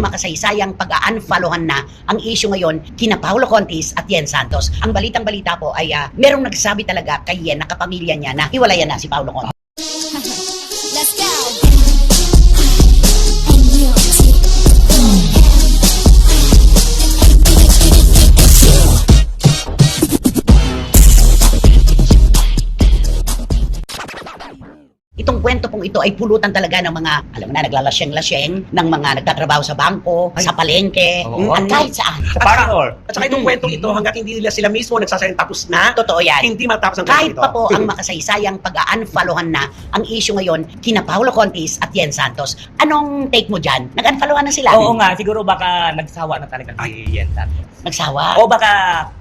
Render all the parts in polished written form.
makasaysayang pag-unfollowan na ang issue ngayon kina Paulo Contis at Yen Santos. Ang balitang-balita po ay merong nagsabi talaga kay Yen na kapamilya niya na hiwalayan na si Paulo Contis. Let's go. Itong kwento pong ito ay pulutan talaga ng mga, alam mo na, naglalasyeng-lasyeng, ng mga nagtatrabaho sa bangko, sa palengke, at kahit saan. Sa parkour. At saka itong kwentong ito, hanggat hindi nila sila mismo nagsasayang tapos na, Totoo yan. hindi matapos ang Kahit kwento pa ito. po ang makasaysayang pag-unfollowan na ang issue ngayon kina Paulo Contis at Yen Santos. Anong take mo dyan? Nag-unfollowan na sila? Oo nga, siguro baka nagsawa na talaga si Yen Santos. Nagsawa? O baka...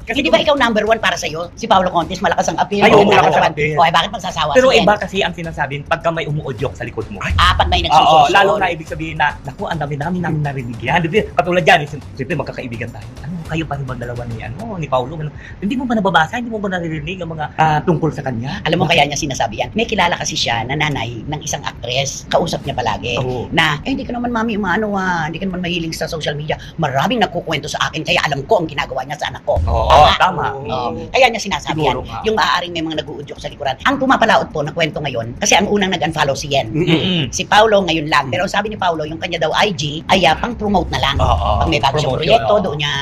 Kasi Hindi ba ikaw number one para sa'yo? Si Paulo Contis, malakas ang appeal. Ay, o oo, malakas ang appeal. Okay, bakit magsasawa Pero si Yen? iba kasi ang sinasabi pagka may umuudyok sa likod mo. Pag may Oo, nagsususunod. lalo na ibig sabihin na, naku, ang dami-dami namin narinig yan. Di ba? Katulad yan, siyempre magkakaibigan tayo. Ano, kayo pa rin magdalawa ni Paulo? Ano, hindi mo ba nababasa? Hindi mo ba naririnig ang mga tungkol sa kanya? Alam mo kaya niya sinasabi yan? May kilala kasi siya na nanay ng isang actress. Kausap niya palagi. Oo. Na, hindi ka naman mami hindi ka naman mahilig sa social media. Maraming nagkukwento sa akin kaya alam ko ang ginagawa niya sa anak ko. Oo, tama. Oo. Kaya niya sinasabi yan. Siguro nga. Yung maaaring may mga nag-uudyok sa likuran. Ang pumapalaot po na kwento ngayon, kasi ang unang nag-unfollow si Yen. Mm-mm. Si Paulo ngayon lang. Pero ang sabi ni Paulo, yung kanya daw IG ay pang-promote na lang. Oo. Pag may bago siyang Promote proyekto, yun, oo. doon niya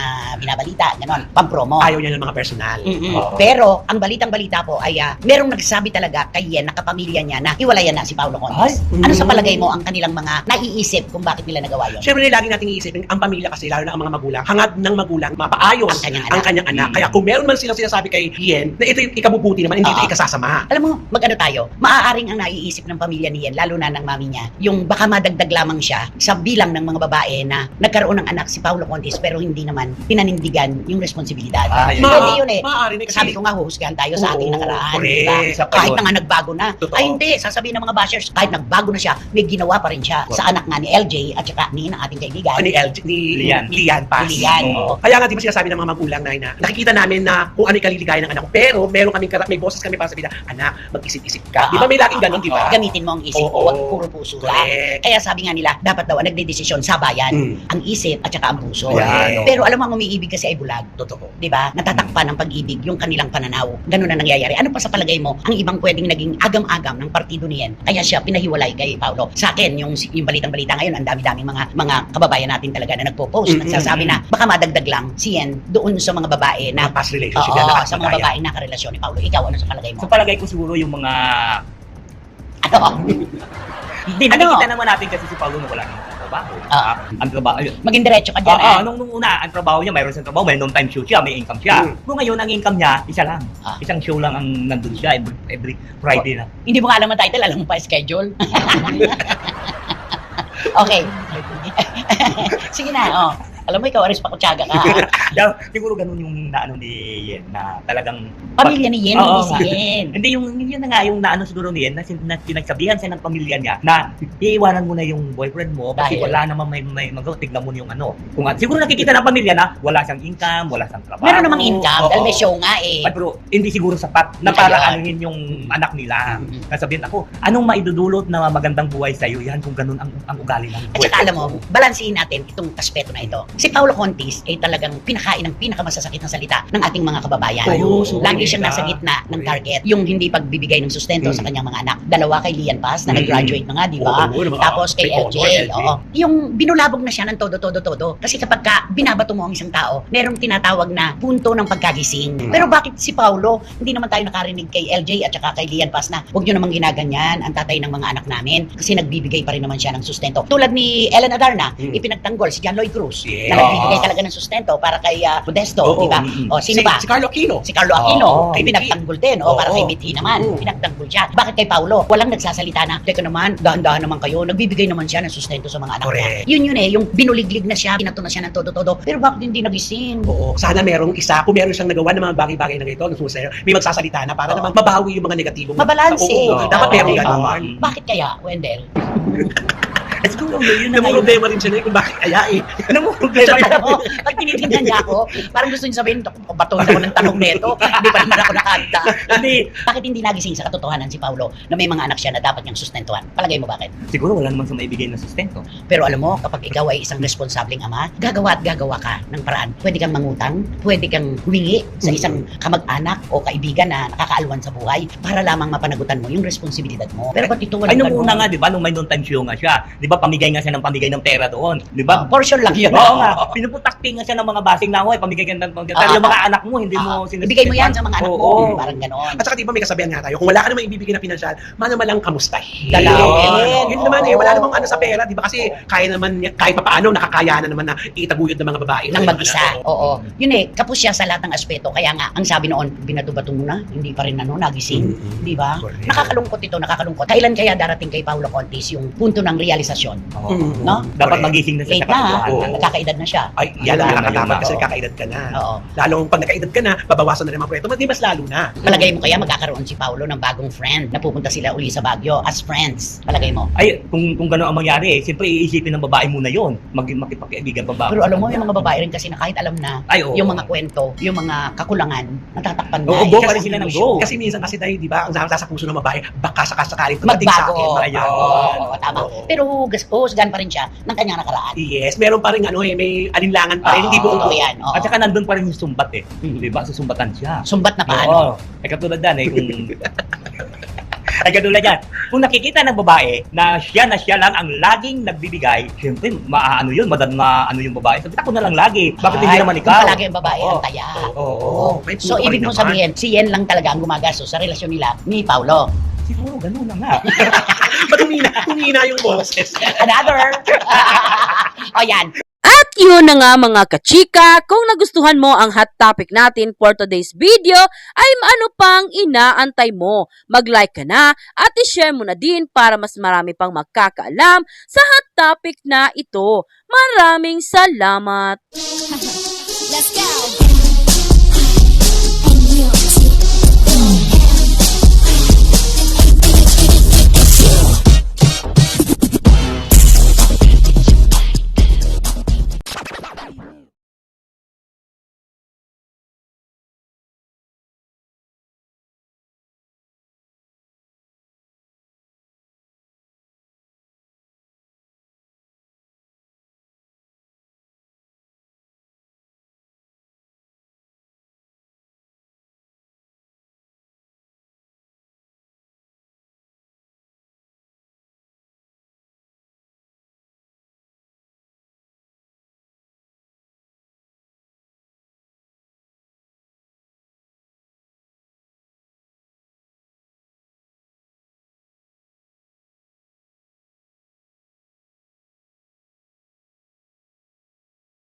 binabalita. Ganon. Pang-promo. Ayaw niya ng mga personal. Oo. Pero ang balitang-balita po ay merong nagsabi talaga kay Yen na kapamilya niya na hiwalayan na si Paulo Contis. Ay. Ano sa palagay mo ang kanilang mga naiisip kung bakit nila nagawa yun? Siyempre, lagi nating iisipin, ang pamilya kasi, lalo na ang mga magulang, hangad ng magulang, mapaayos Ang kanyang anak. Kaya kung meron man silang sinasabi kay Yen, na ito yung ikabubuti naman, hindi ito Oo. ikasasama. Alam mo, mag-ano tayo, maaaring ang naiisip ng pamilya ni Yen, lalo na ng mami niya, yung baka madagdag lamang siya sa bilang ng mga babae na nagkaroon ng anak si Paulo Contis pero hindi naman pinanindigan yung responsibilidad. Ah, yun. Pwede yun eh. Maaari na kasi. Sabi ko nga, huhusgahan tayo sa ating Oo, nakaraan. correct. Diba? Isa pa Kahit yun. na nga nagbago na. Totoo. Ay hindi, sasabihin ng mga bashers, kahit nagbago na siya, may ginawa pa rin siya sa anak nga ni LJ at saka ni ng ating kaibigan. Ni Lian. Lian Paz. Ni Lian, oo. Kaya nga di ba sinasabi ng mga magulang na nakikita namin na kung ano yung kaliligaya ng anak ko. Pero meron kaming may boses kami para sabihin na, anak, mag-isip-isip ka. Di ba may laging ganun, di ba? Gamitin mo ang isip mo, Oo. wag puro puso lang. Correct. Kaya sabi nga nila, dapat daw ang nagdedesisyon sa bayan, ang isip at saka ang puso. Yan, oo. Pero alam mo, ang umiibig kasi ay bulag. Totoo. Di ba? Natatakpan ng pag-ibig yung kanilang pananaw. Ganun na nangyayari. Ano pa sa palagay mo ang ibang pwedeng naging agam-agam ng partido ni Yen? Kaya siya pinahiwalay kay Paulo. Sa akin, yung balitang-balita ngayon, ang dami-daming mga kababayan natin talaga na nagpo-post, nagsasabi na baka madagdag lang si Yen doon sa mga babae na Mga past relationship Oo, na sa mga babaeng nakarelasyon ni Paulo. Ikaw, ano sa palagay mo? Sa palagay ko siguro yung mga... Ano? Hindi, nakikita naman natin kasi si Paulo nung wala nang trabaho. Ang trabaho... Maging diretso ka dyan. Nung una, ang trabaho niya, mayroon siyang trabaho, may non-time show siya, may income siya. Kung ngayon, ang income niya, isa lang. Isang show lang ang nandun siya every Friday na. Hindi mo nga alam ang title, alam mo pa schedule. Okay. Sige na, Alam mo, ikaw, aris pa kutsaga ka. Siguro ganun yung naano ni Yen na talagang... Pamilya ni Yen, Oo, hindi si nga. Yen. Hindi, yun na nga yung naano siguro ni Yen na pinagsabihan siya ng pamilya niya na iiwanan mo na yung boyfriend mo kasi Dahil? wala naman may tignan mo yung ano. Siguro nakikita ng pamilya na wala siyang income, wala siyang trabaho. Meron namang income, Oo. dahil may show nga eh. Ay, pero hindi siguro sapat na para Ayun. anuhin yung anak nila. Sabihin ako, anong maidudulot na magandang buhay sa'yo? Yan kung ganun ang ugali ng At saka alam mo, balansihin natin itong aspeto na ito. Si Paulo Contis ay talagang pinakain ng pinakamasasakit na salita ng ating mga kababayan. Oo, Lagi siyang nasa gitna ng target. Yung hindi pagbibigay ng sustento sa kanyang mga anak. Dalawa kay Lian Paz na nag-graduate na nga, di ba? Oo, naman. Tapos kay May LJ. LJ. Oo. Yung binulabog na siya ng todo. Kasi kapag binabato mo ang isang tao, merong tinatawag na punto ng pagkagising. Pero bakit si Paulo, hindi naman tayo nakarinig kay LJ at saka kay Lian Paz na huwag nyo namang ginaganyan ang tatay ng mga anak namin kasi nagbibigay pa rin naman siya ng sustento. Tulad ni Ellen Adarna, ipinagtanggol si John Lloyd Cruz Yeah. na nagbibigay talaga ng sustento para kay Modesto, Oo. di ba? O sino ba? Si Carlo Aquino. Si Carlo Aquino, Oo. ay pinagtanggol din, para kay Mithi naman, pinagtanggol siya. Bakit kay Paulo? Walang nagsasalita na, teka naman, dahan-dahan naman kayo, nagbibigay naman siya ng sustento sa mga anak niya. Correct. Yun yung binuliglig na siya, pinato na siya ng todo-todo. Pero bakit hindi nagising? Oo. Sana merong isa, kung meron siyang nagawa ng mga bagay-bagay na ito, may magsasalita na para naman mabawi yung mga negatibong. Mabalanse. Oo. Dapat Oo. meron Oo. gano'n. Bakit kaya, Wendell? Siguro, yun na nga yun. Namumroblema rin siya na kung bakit kaya eh. Namumroblema Alam na. mo, pag tinitingnan niya ako, parang gusto niya sabihin, batuhin ako ng tanong neto, hindi pa naman ako nakanta. Hindi. Bakit hindi nagising sa katotohanan si Paulo na may mga anak siya na dapat niyang sustentuhan? Palagay mo bakit? Siguro wala naman sa maibigay na sustento. Pero alam mo, kapag ikaw ay isang responsableng ama, gagawa at gagawa ka ng paraan. Pwede kang mangutang, pwede kang humingi sa isang kamag-anak o kaibigan na nakakaalwan sa buhay para lamang mapanagutan mo yung responsibilidad mo. Pero ba't ito Ay, walang nung una nga, di ba, nung may noon time show nga siya, di ba, pamigay nga siya ng pamigay ng pera doon. Di ba? portion lang yun. Oo nga, pinuputakti nga siya ng mga basing na, hoy, pamigay ka ng pero yung mga anak mo, hindi mo Ibigay mo yan sa mga anak mo. Oo. Parang ganon. At saka di ba may kasabihan nga tayo, kung wala ka namang ibibigay na pinansyal, malang kamustahin. Dalawin. Yun naman eh, wala namang ano sa pera, di ba? Kasi kaya naman, kahit papaano, nakakayanan naman na itaguyod ng mga babae. Nang mag-isa. Oo. Yun eh, kapos siya sa lahat ng aspeto. Kaya nga, ang sabi noon, binato-bato mo na, hindi pa rin nagising. Mm-hmm. Di ba? Correct. Nakakalungkot ito, nakakalungkot. Kailan kaya darating kay Paulo Contis yung punto ng realisasyon? Oo. Mm. No? Dapat Correct. magising na siya Late sa na, katotohanan. nagkakaedad na siya. Ay, yan ang Yun nakakatakot na, kasi oo. kakaedad ka na. Oo. Lalong pag nakaedad ka na, babawasan na rin ang kwento, di mas lalo na. Palagay mo kaya magkakaroon si Paulo ng bagong friend na pupunta sila uli sa Baguio as friends? Palagay mo? Ay, kung gano'n ang mangyari, siyempre iisipin ng babae muna yon, makipagkaibigan pa ba? Pero alam mo, yung mga babae rin kasi na kahit alam na Ay, oo. yung mga kwento, yung mga kakulangan, natatakpan na. Oo, eh. go Kasi pa rin sila ng go. Kasi minsan kasi tayo, di ba, ang nasa puso ng babae, baka sakasakaling tumating sa Magbago. akin. Ayun. Oo, tama. Oo. Pero husgan pa rin siya ng kanyang nakaraan. Yes, meron pa rin ano eh, may alinlangan pa rin, hindi buong Oo, yan. Oo. At saka nandun pa rin yung sumbat eh. Mhm. Di ba? Susumbatan siya. Sumbat na paano? Oo. Ay katulad yan eh, kung... Ay katulad yan. Kung nakikita ng babae na siya lang ang laging nagbibigay, siyempre, maano yun, ano yung babae. Sabi, ako na lang lagi. Bakit hindi naman ikaw? Kung palagi ang babae Oo. ang taya. Oo. May So, punto pa ibig rin mo naman. sabihin, si Yen lang talaga ang gumagastos sa relasyon nila ni Paulo. Siguro, ganun na nga. Ba't humina yung boses? Another! O yan. At yun na nga mga kachika, kung nagustuhan mo ang hot topic natin for today's video, ay ano pang inaantay mo? Mag-like ka na at i-share mo na din para mas marami pang magkakaalam sa hot topic na ito. Maraming salamat! Let's go.